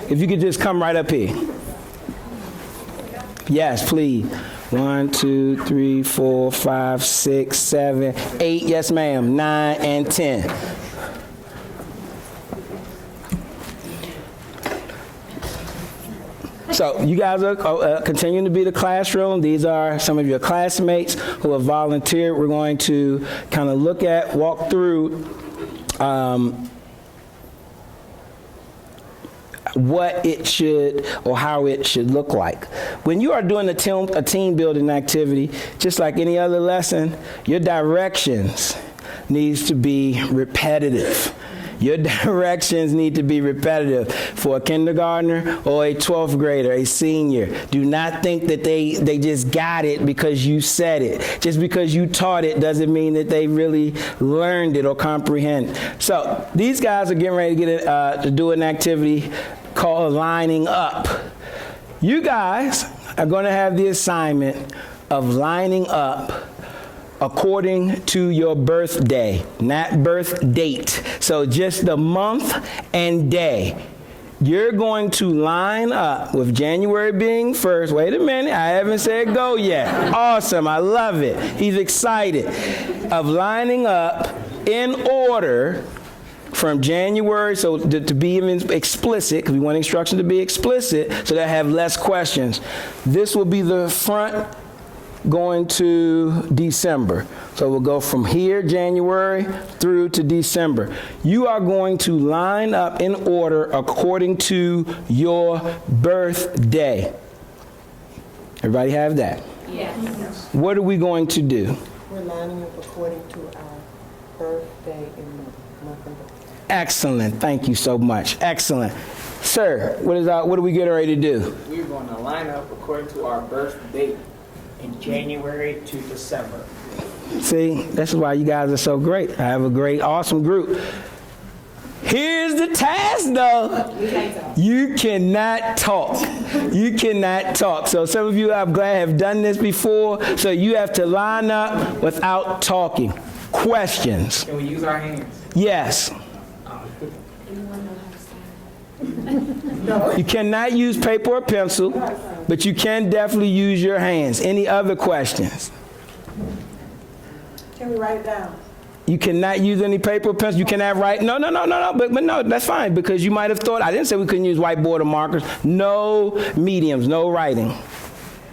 If you could just come right up here. Yes, please. 1, 2, 3, 4, 5, 6, 7, 8. Yes, ma'am. 9 and 10. So you guys are continuing to be the classroom. These are some of your classmates who have volunteered. We're going to kind of walk through what it should, or how it should look like. When you are doing a team building activity, just like any other lesson, your directions needs to be repetitive. Your directions need to be repetitive for a kindergartner or a 12th grader, a senior. Do not think that they just got it because you said it. Just because you taught it doesn't mean that they really learned it or comprehend. So these guys are getting ready to do an activity called lining up. You guys are going to have the assignment of lining up according to your birthday, not birth date. So just the month and day. You're going to line up with January being first. Wait a minute, I haven't said go yet. Awesome, I love it. He's excited. Of lining up in order from January, so to be even explicit, because we want instruction to be explicit, so that I have less questions. This will be the front going to December. So we'll go from here, January, through to December. You are going to line up in order according to your birthday. Everybody have that? Yes. What are we going to do? We're lining up according to our birthday and month and day. Excellent. Thank you so much. Excellent. Sir, what are we getting ready to do? We're going to line up according to our birth date in January to December. See, that's why you guys are so great. I have a great, awesome group. Here's the task, though. You cannot talk. You cannot talk. So some of you, I'm glad, have done this before. So you have to line up without talking. Questions. Can we use our hands? Yes. You cannot use paper or pencil, but you can definitely use your hands. Any other questions? Can we write it down? You cannot use any paper or pencil. You cannot write. No. But no, that's fine, because you might have thought, I didn't say we couldn't use whiteboard or markers. No mediums, no writing.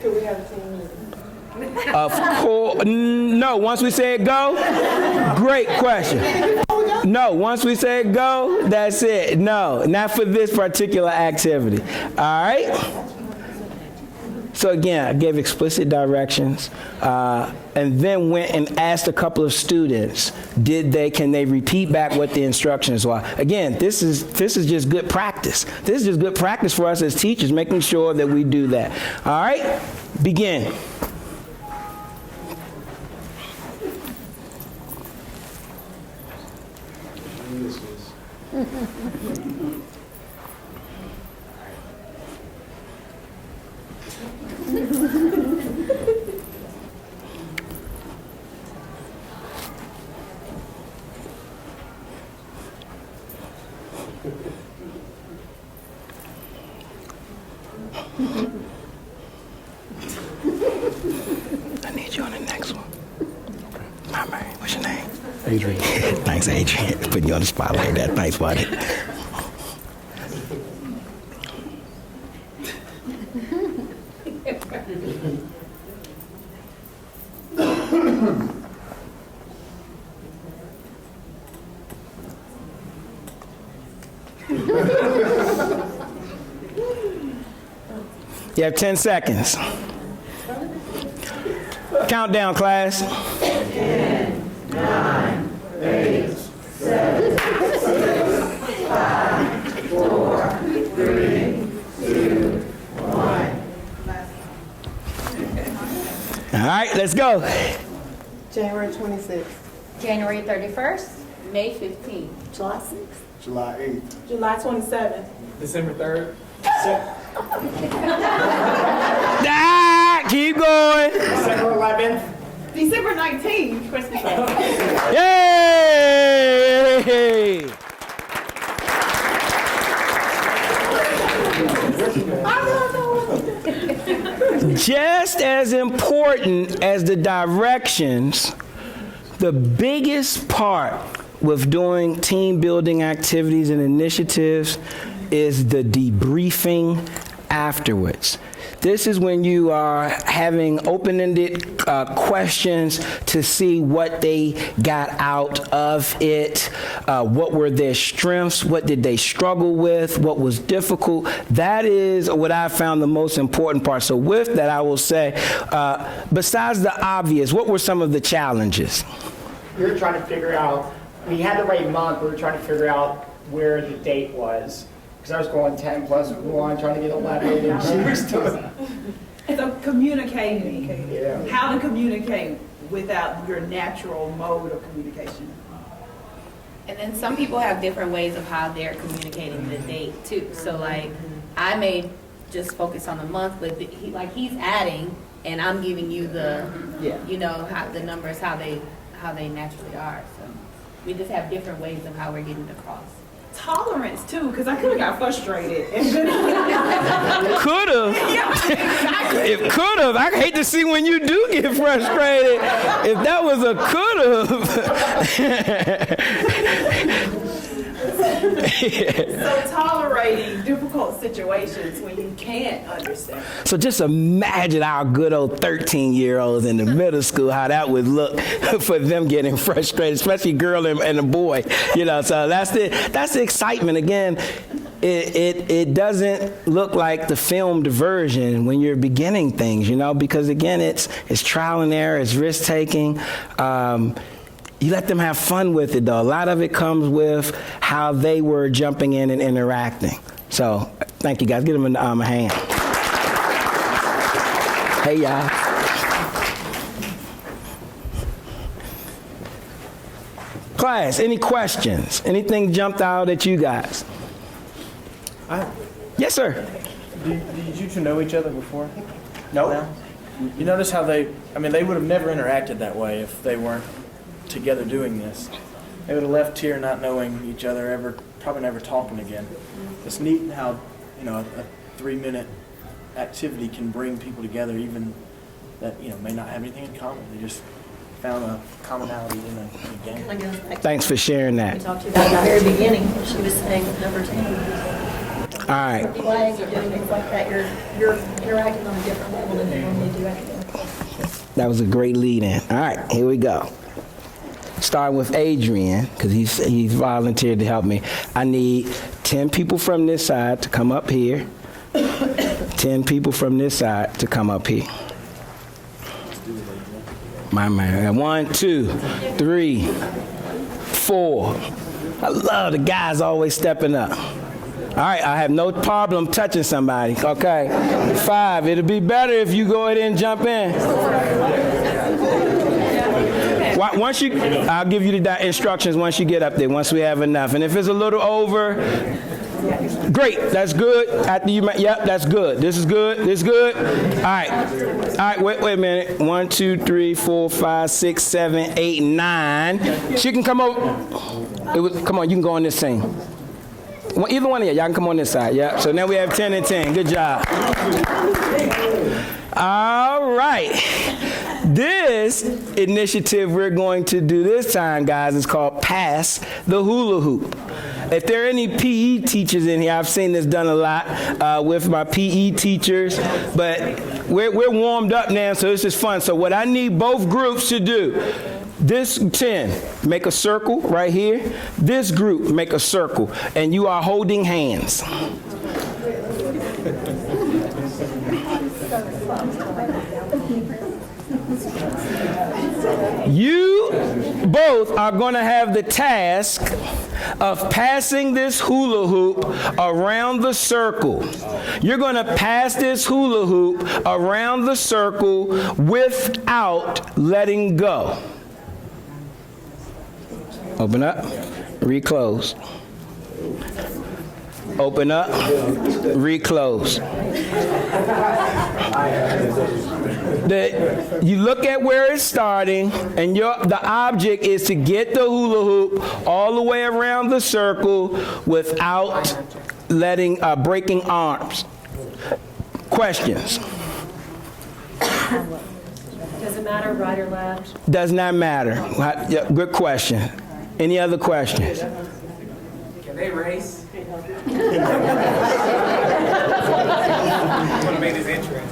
Could we have a team meeting? Of course. No, once we say go, great question. No, once we say go, that's it. No, not for this particular activity. All right? So again, I gave explicit directions, and then went and asked a couple of students, can they repeat back what the instructions were? Again, this is just good practice. This is just good practice for us as teachers, making sure that we do that. All right? Begin. What's your name? Adrian. Thanks, Adrian. Putting you on the spot like that. Thanks, buddy. You have 10 seconds. Countdown, class. 10, 9, 8, 7, 6, 5, 4, 3, 2, 1. All right, let's go. January 26th. January 31st, May 15th, July 6th. July 8th. July 27th. December 3rd. Keep going. December 11th. December 19th, Christmas Day. Yay! Just as important as the directions, the biggest part with doing team building activities and initiatives is the debriefing afterwards. This is when you are having open-ended questions to see what they got out of it, what were their strengths, what did they struggle with, what was difficult. That is what I found the most important part. So with that, I will say, besides the obvious, what were some of the challenges? We were trying to figure out, we had the right month, we were trying to figure out where the date was. Because I was going 10 plus 1, trying to get 11, and she was still. So communicating, Yeah. how to communicate without your natural mode of communication. And then some people have different ways of how they're communicating the date too. So like, I may just focus on the month, but he's adding, and I'm giving you the, you know, how the numbers, how they naturally are. So we just have different ways of how we're getting it across. Tolerance too, because I could have got frustrated. Could've. If could've, I hate to see when you do get frustrated. If that was a could've. So tolerating difficult situations when you can't understand. So just imagine our good old 13-year-olds in the middle school, how that would look for them getting frustrated, especially a girl and a boy. You know, so that's the excitement. Again, it doesn't look like the filmed version when you're beginning things, you know, because again, it's trial and error, it's risk taking. You let them have fun with it, though. A lot of it comes with how they were jumping in and interacting. So, thank you, guys. Give them a hand. Hey, y'all. Class, any questions? Anything jumped out at you guys? Yes, sir. Did you two know each other before? No. You notice how they would have never interacted that way if they weren't together doing this. They would have left here not knowing each other, probably never talking again. It's neat how, you know, a 3-minute activity can bring people together, even that, you know, may not have anything in common. They just found a commonality in a game. Thanks for sharing that. We talked to you about at the very beginning, when she was saying number 10. All right. Flags or doing things like that, you're interacting on a different level than you normally do academically. That was a great lead in. All right, here we go. Starting with Adrian, because he's volunteered to help me. I need 10 people from this side to come up here. 10 people from this side to come up here. My man. 1, 2, 3, 4. I love the guys always stepping up. All right, I have no problem touching somebody. Okay. 5. It'll be better if you go ahead and jump in. Once I'll give you the instructions once you get up there, once we have enough. And if it's a little over, great, that's good. After you, yep, that's good. This is good, this is good. All right, wait a minute. 1, 2, 3, 4, 5, 6, 7, 8, 9. She can come over. Come on, you can go on this thing. Either one of y'all can come on this side, yeah. So now we have 10 and 10, good job. All right. This initiative we're going to do this time, guys, is called Pass the Hula Hoop. If there are any PE teachers in here, I've seen this done a lot with my PE teachers, but we're warmed up now, so this is fun. So what I need both groups to do, this 10, make a circle right here. This group, make a circle, and you are holding hands. You both are going to have the task of passing this hula hoop around the circle. You're going to pass this hula hoop around the circle without letting go. Open up, reclose. Open up, reclose. You look at where it's starting, and the object is to get the hula hoop all the way around the circle without breaking arms. Questions? Does it matter right or left? Does not matter. Good question. Any other questions? Can they race?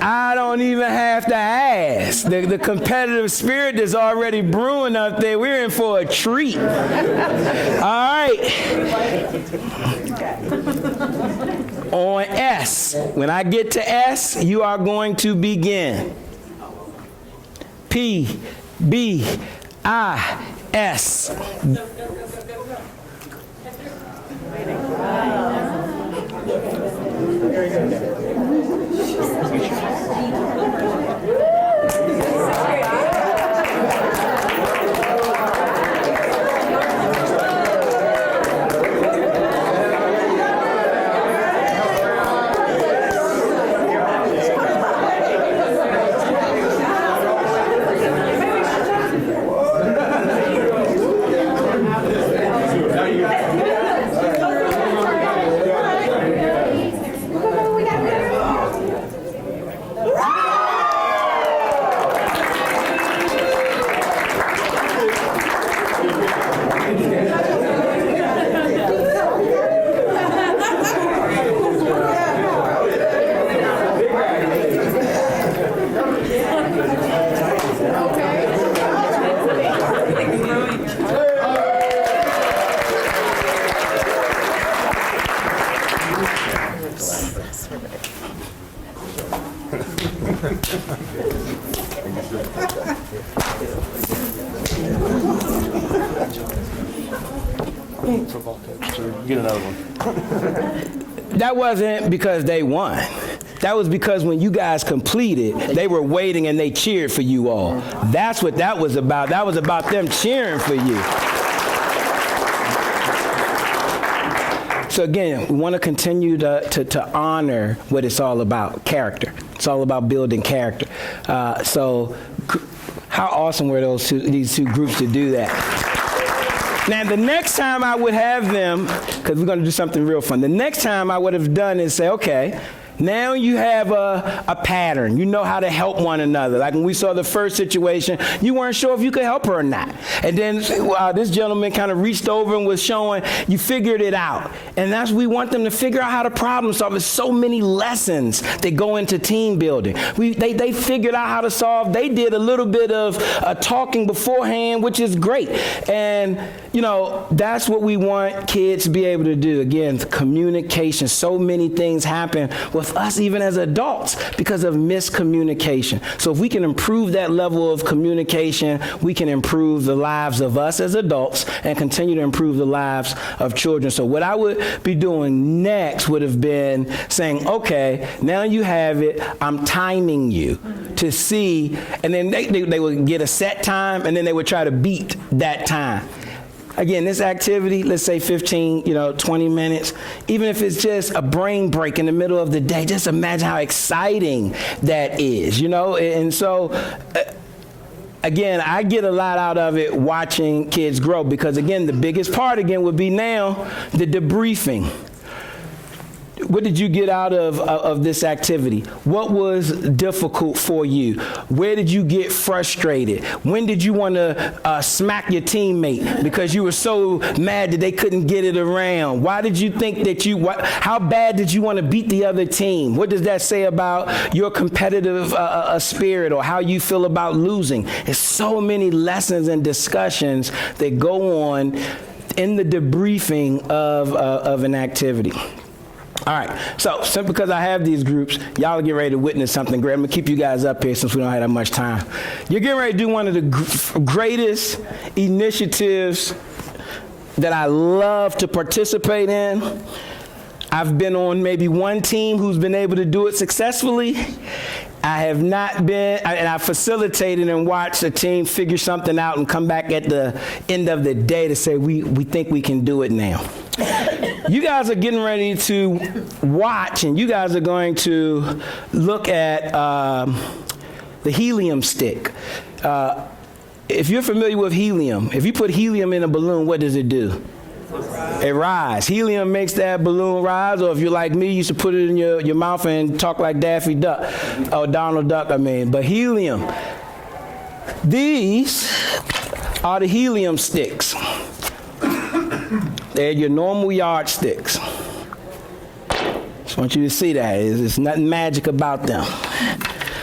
I don't even have to ask. The competitive spirit is already brewing up there. We're in for a treat. All right. On S. When I get to S, you are going to begin. PBIS. Get another one. That wasn't because they won. That was because when you guys completed, they were waiting and they cheered for you all. That's what that was about. That was about them cheering for you. So again, we want to continue to honor what it's all about, character. It's all about building character. So how awesome were these two groups to do that? Now, the next time I would have them, because we're going to do something real fun, the next time I would have done is say, okay, now you have a pattern. You know how to help one another. Like when we saw the first situation, you weren't sure if you could help her or not. And then this gentleman kind of reached over and was showing you figured it out. And that's we want them to figure out how to problem solve. There's so many lessons that go into team building. They figured out how to solve. They did a little bit of talking beforehand, which is great. And, that's what we want kids to be able to do. Again, communication. So many things happen with us even as adults because of miscommunication. So if we can improve that level of communication, we can improve the lives of us as adults and continue to improve the lives of children. So what I would be doing next would have been saying, okay, now you have it. I'm timing you to see, and then they would get a set time and then they would try to beat that time. Again, this activity, let's say 15, 20 minutes, even if it's just a brain break in the middle of the day, just imagine how exciting that is, And so, again, I get a lot out of it watching kids grow because, again, the biggest part, would be now the debriefing. what did you get out of this activity? What was difficult for you? Where did you get frustrated? When did you want to smack your teammate because you were so mad that they couldn't get it around? Why did you think that how bad did you want to beat the other team? What does that say about your competitive spirit or how you feel about losing? There's so many lessons and discussions that go on in the debriefing of an activity. All right, so simply because I have these groups, y'all get ready to witness something great. I'm gonna keep you guys up here since we don't have that much time. You're getting ready to do one of the greatest initiatives that I love to participate in. I've been on maybe one team who's been able to do it successfully. I have not been, and I facilitated and watched a team figure something out and come back at the end of the day to say, we think we can do it now. You guys are getting ready to watch, and you guys are going to look at the helium stick. If you're familiar with helium, if you put helium in a balloon, what does it do? It rises. Helium makes that balloon rise, or if you're like me, you used to put it in your mouth and talk like Daffy Duck, or Donald Duck, I mean. But helium, these are the helium sticks. They're your normal yardsticks. Just want you to see that. There's nothing magic about them.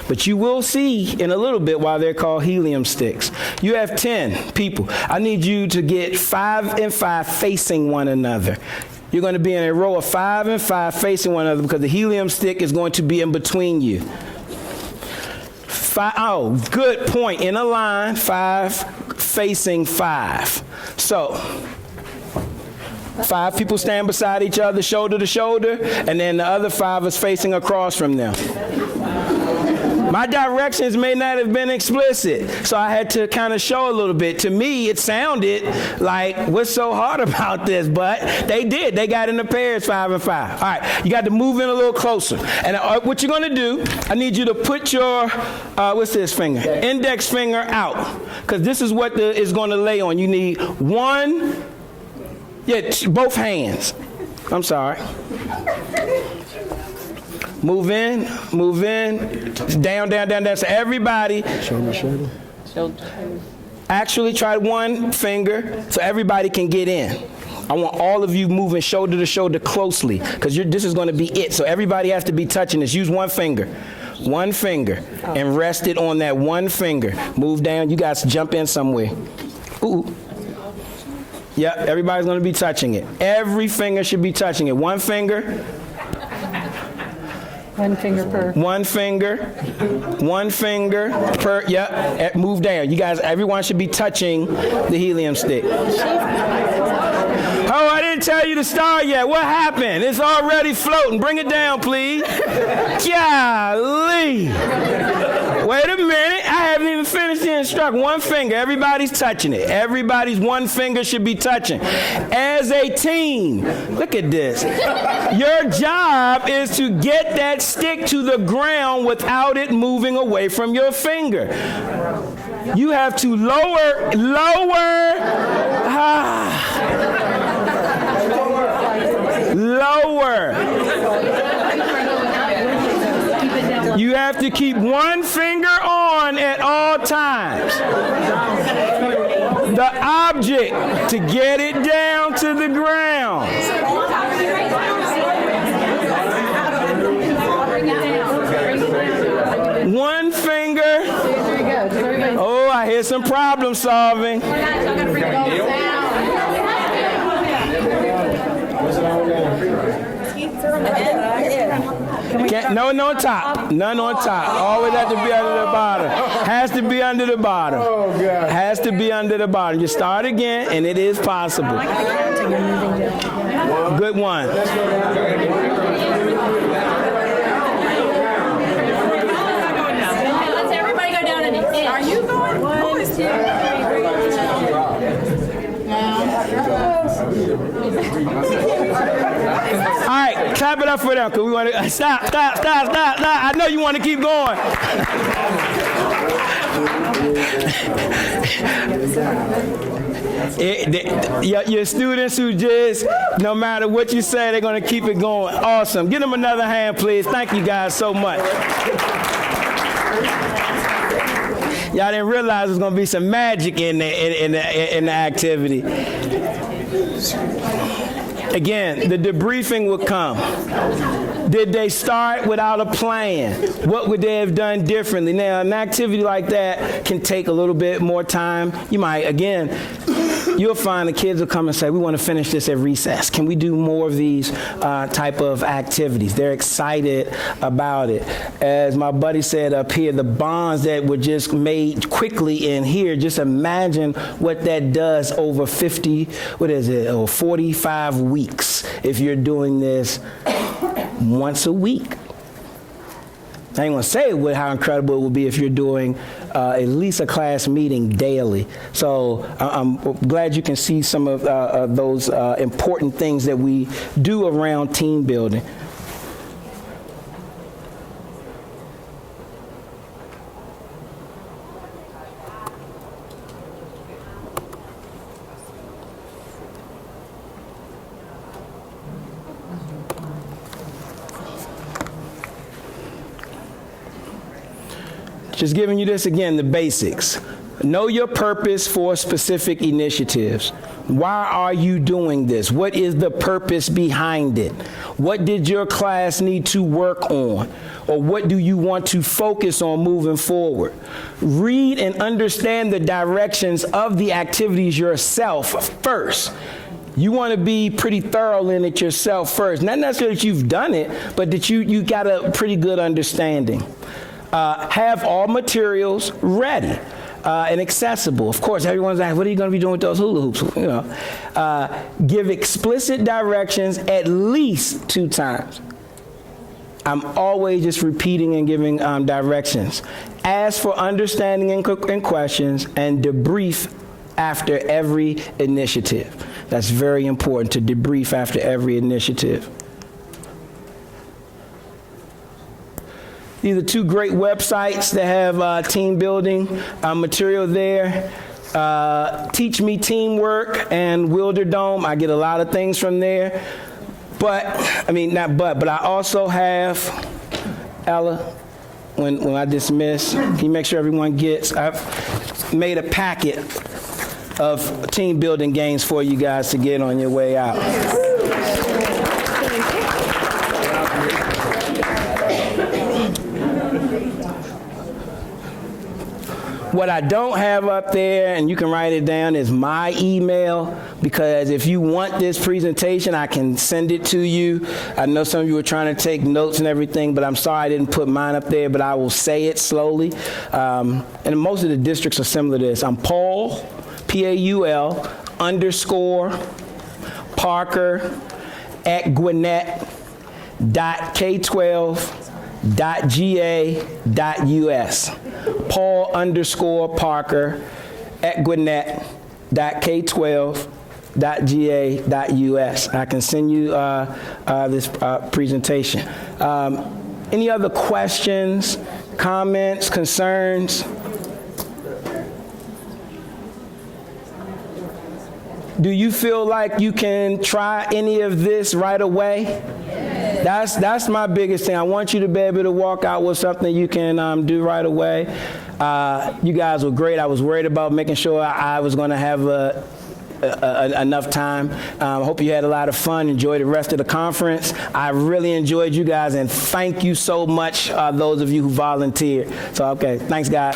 But you will see in a little bit why they're called helium sticks. You have 10 people. I need you to get 5 and 5 facing one another. You're going to be in a row of 5 and 5 facing one another because the helium stick is going to be in between you. Oh, good point. In a line, 5 facing 5. So 5 people stand beside each other, shoulder to shoulder, and then the other 5 is facing across from them. My directions may not have been explicit, so I had to kind of show a little bit. To me, it sounded like, what's so hard about this? But they did. They got into pairs, 5 and 5. All right, you got to move in a little closer. And what you're going to do, I need you to put your, what's this finger? Index finger out, because this is what is going to lay on. You need both hands. I'm sorry. Move in, down. So everybody, shoulder. Actually try one finger so everybody can get in. I want all of you moving shoulder to shoulder closely because this is going to be it. So everybody has to be touching this. Use one finger, and rest it on that one finger. Move down. You guys jump in somewhere. Ooh. Yeah, everybody's going to be touching it. Every finger should be touching it. One finger. One finger per. One finger per, yep, move down. You guys, everyone should be touching the helium stick. Oh, I didn't tell you to start yet. What happened? It's already floating. Bring it down, please. Golly. Wait a minute. I haven't even finished the instruction. One finger. Everybody's touching it. Everybody's one finger should be touching. As a team, look at this. Your job is to get that stick to the ground without it moving away from your finger. You have to lower. You have to keep one finger on at all times. The object to get it down to the ground. One finger. Oh, I hear some problem solving. None on top. None on top. Always have to be under the bottom. Has to be under the bottom. Oh, God. Has to be under the bottom. You start again, and it is possible. Good one. Let's everybody go down in the inch. Are you going? 1, 2, 3. All right, clap it up for them, because we want to stop. I know you want to keep going. Your students who just, no matter what you say, they're going to keep it going. Awesome. Give them another hand, please. Thank you guys so much. Y'all didn't realize there's going to be some magic in the activity. Again, the debriefing will come. Did they start without a plan? What would they have done differently? Now, an activity like that can take a little bit more time. You might, again, you'll find the kids will come and say, we want to finish this at recess. Can we do more of these type of activities? They're excited about it. As my buddy said up here, the bonds that were just made quickly in here, just imagine what that does over 45 weeks if you're doing this once a week. I ain't gonna say how incredible it will be if you're doing at least a class meeting daily. So I'm glad you can see some of those important things that we do around team building. Just giving you this again, the basics. Know your purpose for specific initiatives. Why are you doing this? What is the purpose behind it? What did your class need to work on? Or what do you want to focus on moving forward? Read and understand the directions of the activities yourself first. You want to be pretty thorough in it yourself first. Not necessarily that you've done it, but that you got a pretty good understanding. Have all materials ready and accessible. Of course, everyone's like, what are you going to be doing with those hula hoops? You know, give explicit directions at least 2 times. I'm always just repeating and giving directions. Ask for understanding and questions, and debrief after every initiative. That's very important, to debrief after every initiative. These are 2 great websites that have team building material there. Teach Me Teamwork and Wilderdome. I get a lot of things from there. But I also have, Ella, when I dismiss, can you make sure everyone gets, I've made a packet of team building games for you guys to get on your way out. What I don't have up there, and you can write it down, is my email, because if you want this presentation, I can send it to you. I know some of you were trying to take notes and everything, but I'm sorry I didn't put mine up there, but I will say it slowly. And most of the districts are similar to this. I'm Paul, Paul, _Parker at Gwinnett.K12.ga.us. Paul _Parker at Gwinnett.K12.ga.us. I can send you this presentation. Any other questions, comments, concerns? Do you feel like you can try any of this right away? Yes. That's my biggest thing. I want you to be able to walk out with something you can do right away. You guys were great. I was worried about making sure I was going to have enough time. I hope you had a lot of fun. Enjoy the rest of the conference. I really enjoyed you guys, and thank you so much, those of you who volunteered. So, okay, thanks, guys.